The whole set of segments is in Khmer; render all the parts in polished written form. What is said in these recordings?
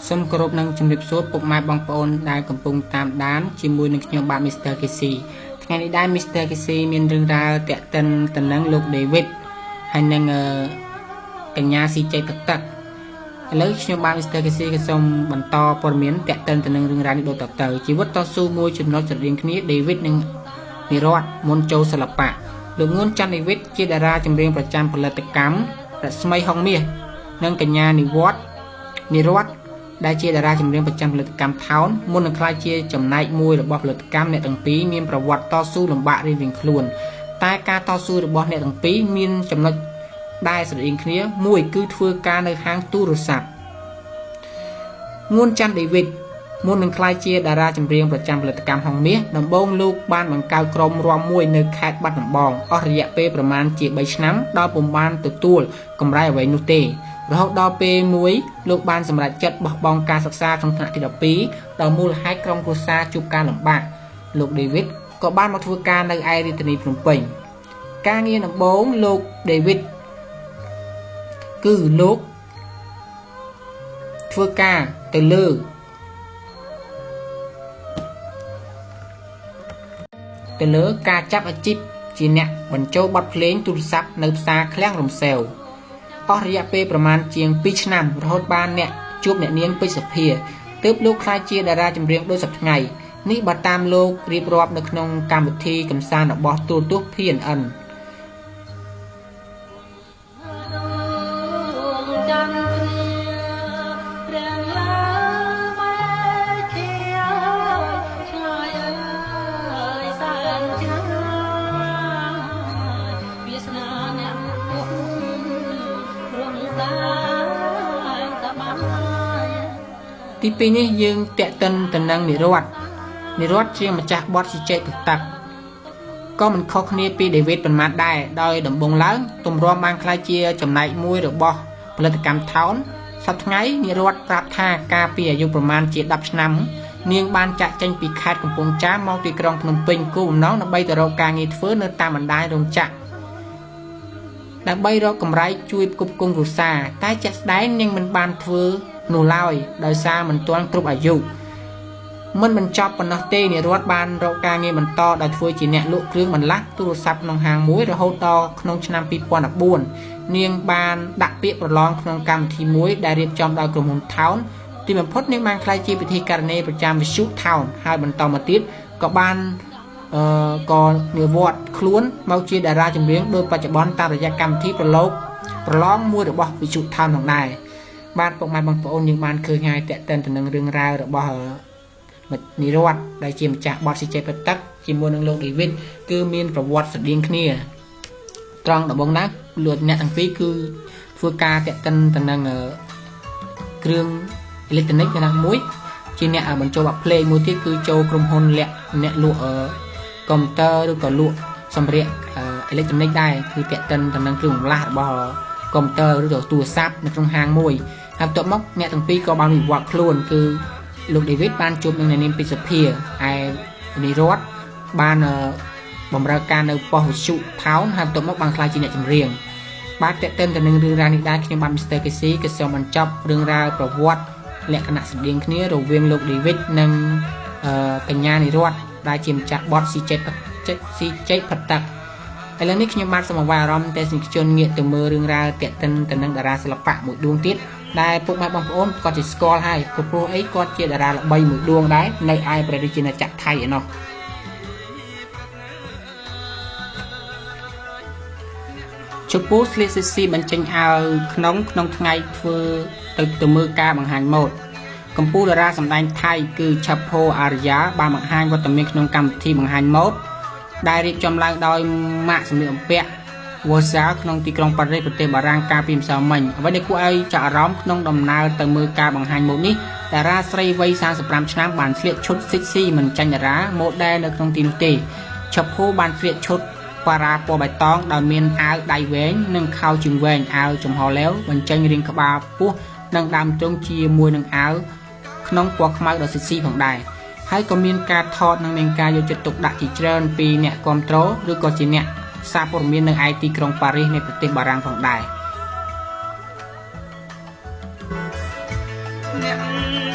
សូមគោរពនឹងជំរាបសួរពុកម៉ែបងប្អូនដែលកំពុងតាមដានជាមួយនឹងខ្ញុំបាទ Mr. KC ថ្ងៃនេះដែរ Mr. KC មានរឿងរ៉ាវតាក់ទិនទៅនឹងលោក David ហើយនឹងកញ្ញាស៊ីជ័យទឹកទឹកឥឡូវខ្ញុំបាទ Mr. KC ក៏សូមបន្តព័ត៌មានតាក់ទិនទៅនឹងរឿងរ៉ាវនេះដូចតទៅជីវិតតស៊ូមួយចំណុចស្រដៀងគ្នា David និងនិរ័តមុនចូលសិល្បៈលោកងួនច័ន្ទ David ជាតារាចម្រៀងប្រចាំផលិតកម្មរស្មីហុងមាសនិងកញ្ញានិរ័តដែលជាតារាចម្រៀងប្រចាំផលិតកម្មថោនមុននឹងក្លាយជាចំណែកមួយរបស់ផលិតកម្មអ្នកទាំងពីរមានប្រវត្តិតស៊ូលំបាករៀងៗខ្លួនតែការតស៊ូរបស់អ្នកទាំងពីរមានចំណុចដែលស្រដៀងគ្នាមួយគឺធ្វើការនៅហាងទូរស័ព្ទងួនច័ន្ទ David មុននឹងក្លាយជាតារាចម្រៀងប្រចាំផលិតកម្មហុងមាសដំបូងលោកបានបង្កើតក្រុមរាំមួយនៅខេត្តបាត់ដំបងអស់រយៈពេលប្រមាណជា3ឆ្នាំដោយពុំបានទទួលកម្រៃអ្វីនោះទេរហូតដល់ពេលមួយលោកបានសម្រេចចិត្តបោះបង់ការសិក្សាក្នុងថ្នាក់ទី12ដោយមូលហេតុក្រុមគ្រួសារជួបការលំបាកលោក David ក៏បានមកធ្វើការនៅឯរាជធានីភ្នំពេញការងារដំបូងលោក David គឺលោកធ្វើការទៅលើការចាប់អាជីពជាអ្នកបញ្ចូលបទភ្លេងទូរស័ព្ទនៅផ្សារឃ្លាំងរំសេវអស់រយៈពេលប្រមាណជាង2ឆ្នាំរហូតបានអ្នកជួបអ្នកនាងពេជ្រសុភាទើបលោកក្លាយជាតារាចម្រៀងដូចសប្តាហ៍ថ្ងៃនេះបើតាមលោករៀបរាប់នៅក្នុងកម្មវិធីកម្សាន្តរបស់ទូរទស្សន៍ PNNទី2នេះយើងតាក់ទិនទៅនឹងនិរ័តជាម្ចាស់បទស៊ីជ័យទឹកទឹកក៏មិនខុសគ្នាពី David ប៉ុន្មានដែរដោយដំបូងឡើងទម្រាំបានក្លាយជាចំណែកមួយរបស់ផលិតកម្មថោនសប្តាហ៍ថ្ងៃនិរ័តប្រាប់ថាកាលពីអាយុប្រមាណជា10ឆ្នាំនាងបានចាក់ចេញពីខេត្តកំពង់ចាមមកទីក្រុងភ្នំពេញគោលបំណងដើម្បីទៅរកការងារធ្វើនៅតាមបណ្ដាញរោងចក្រដើម្បីរកកម្រៃជួយផ្គត់ផ្គង់គ្រួសារតែជាក់ស្ដែងនាងមិនបានធ្វើនោះឡើយដោយសារមិនទាន់គ្រប់អាយុមិនបញ្ចប់ប៉ុណ្ណោះទេនិរ័តបានរកការងារបន្តដោយធ្វើជាអ្នកលក់គ្រឿងបន្លាស់ទូរស័ព្ទក្នុងហាងមួយរហូតដល់ក្នុងឆ្នាំ2014នាងបានដាក់ពាក្យប្រឡងក្នុងកម្មវិធីមួយដែលរៀបចំដោយក្រុមហ៊ុនថោនទីបំផុតនាងបានក្លាយជាពិធីការនីប្រចាំវិទ្យុថោនហើយបន្តមកទៀតក៏បានក៏និវត្តន៍ខ្លួនមកជាតារាចម្រៀងដោយបច្ចុប្បន្នតាមរយៈកម្មវិធីប្រឡងមួយរបស់វិទ្យុថោនផងដែរបាទពុកម៉ែបងប្អូនយើងបានឃើញហើយតាក់ទិនទៅនឹងរឿងរ៉ាវរបស់និរ័តដែលជាម្ចាស់បទស៊ីជ័យទឹកជាមួយនឹងលោក David គឺមានប្រវត្តិស្រដៀងគ្នាត្រង់ដំបូងណាលោកអ្នកទាំងពីរគឺធ្វើការតាក់ទិនទៅនឹងគ្រឿងអេឡិចត្រូនិកណាមួយជាអ្នកបញ្ចូលបទភ្លេងមួយទៀតគឺចូលក្រុមហ៊ុនអ្នកលក់កុំព្យូទ័រឬក៏លក់សម្ភារៈអេឡិចត្រូនិកដែរគឺតាក់ទិនទៅនឹងគ្រឿងបន្លាស់របស់កុំព្យូទ័រឬក៏ទូរស័ព្ទនៅក្នុងហាងមួយហើយបន្ទាប់មកអ្នកទាំងពីរក៏បានវិវត្តខ្លួនគឺលោក David បានជួបនឹងអ្នកនាងពេជ្រសុភាឯនិរ័តបានបម្រើការនៅប៉ុស្តិ៍វិទ្យុថោនហើយបន្ទាប់មកបានក្លាយជាអ្នកចម្រៀងបាទតាក់ទិនទៅនឹងរឿងរ៉ាវនេះដែរខ្ញុំបាទ Mr. KC ក៏សូមបញ្ចប់រឿងរ៉ាវប្រវត្តិលក្ខណៈស្រដៀងគ្នារវាងលោក David និងកញ្ញានិរ័តដែលជាម្ចាស់បទស៊ីជ័យផិតទឹកឥឡូវនេះខ្ញុំបាទសូមអង្វរអារម្មណ៍ទស្សនិកជនងាកទៅមើលរឿងរ៉ាវតាក់ទិនទៅនឹងតារាសិល្បៈមួយដួងទៀតដែលពុកម៉ែបងប្អូនគាត់ជាស្គាល់ហើយព្រោះអីគាត់ជាតារាល្បីមួយដួងដែរនៅឯប្រទេសជាណាចក្រថៃឯណោះជពូស្លៀកស៊ីបញ្ចេញអាវក្នុងថ្ងៃធ្វើទៅមើលការបង្ហាញម៉ូដកម្ពុជាតារាសម្ដែងថៃគឺឆាប់ផូអារយ៉ាបានបង្ហាញវត្តមានក្នុងកម្មវិធីបង្ហាញម៉ូដដែលរៀបចំឡើងដោយម៉ាកសម្លៀកបំពាក់ Warsaw ក្នុងទីក្រុងប៉ារីសប្រទេសបារាំងកាលពីម្សិលមិញអ្វីដែលគួរឲ្យចាប់អារម្មណ៍ក្នុងដំណើរទៅមើលការបង្ហាញម៉ូដនេះតារាស្រីវ័យ35ឆ្នាំបានស្លៀកឈុតសិចស៊ីមិនចាញ់តារាម៉ូដែលនៅក្នុងទីនោះទេឆាប់ផូបានស្លៀកឈុតប៉ារ៉ាពណ៌បៃតងដោយមានអាវដៃវែងនិងខោជើងវែងអាវចំហឡេវបញ្ចេញរាងក្បាលពោះនិងដើមទ្រូងជាមួយនឹងអាវក្នុងពណ៌ខ្មៅដ៏សិចស៊ីផងដែរហើយក៏មានការថតនិងមានការយកចិត្តទុកដាក់ជាច្រើនពីអ្នកគាំទ្រឬក៏ជាអ្នកសារព័ត៌មាននៅឯទីក្រុងប៉ារីសនៃប្រទេសបារាំងផងដែរអ្នក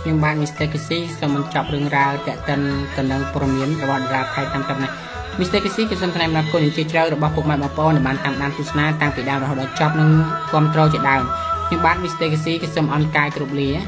nhưng bạn Mr. Kissy sẽ mình chọc rừng ra kẻ tần năng promiến và bọn ra thay tam tập này Mr. Kissy cái sân này là cô những chơi chơi rồi bao phục mạng bảo để bạn tam đam tu sna tăng bị đào rồi chọc nâng control chạy đào nhưng bạn Mr. Kissy cái sân on cai cục lì á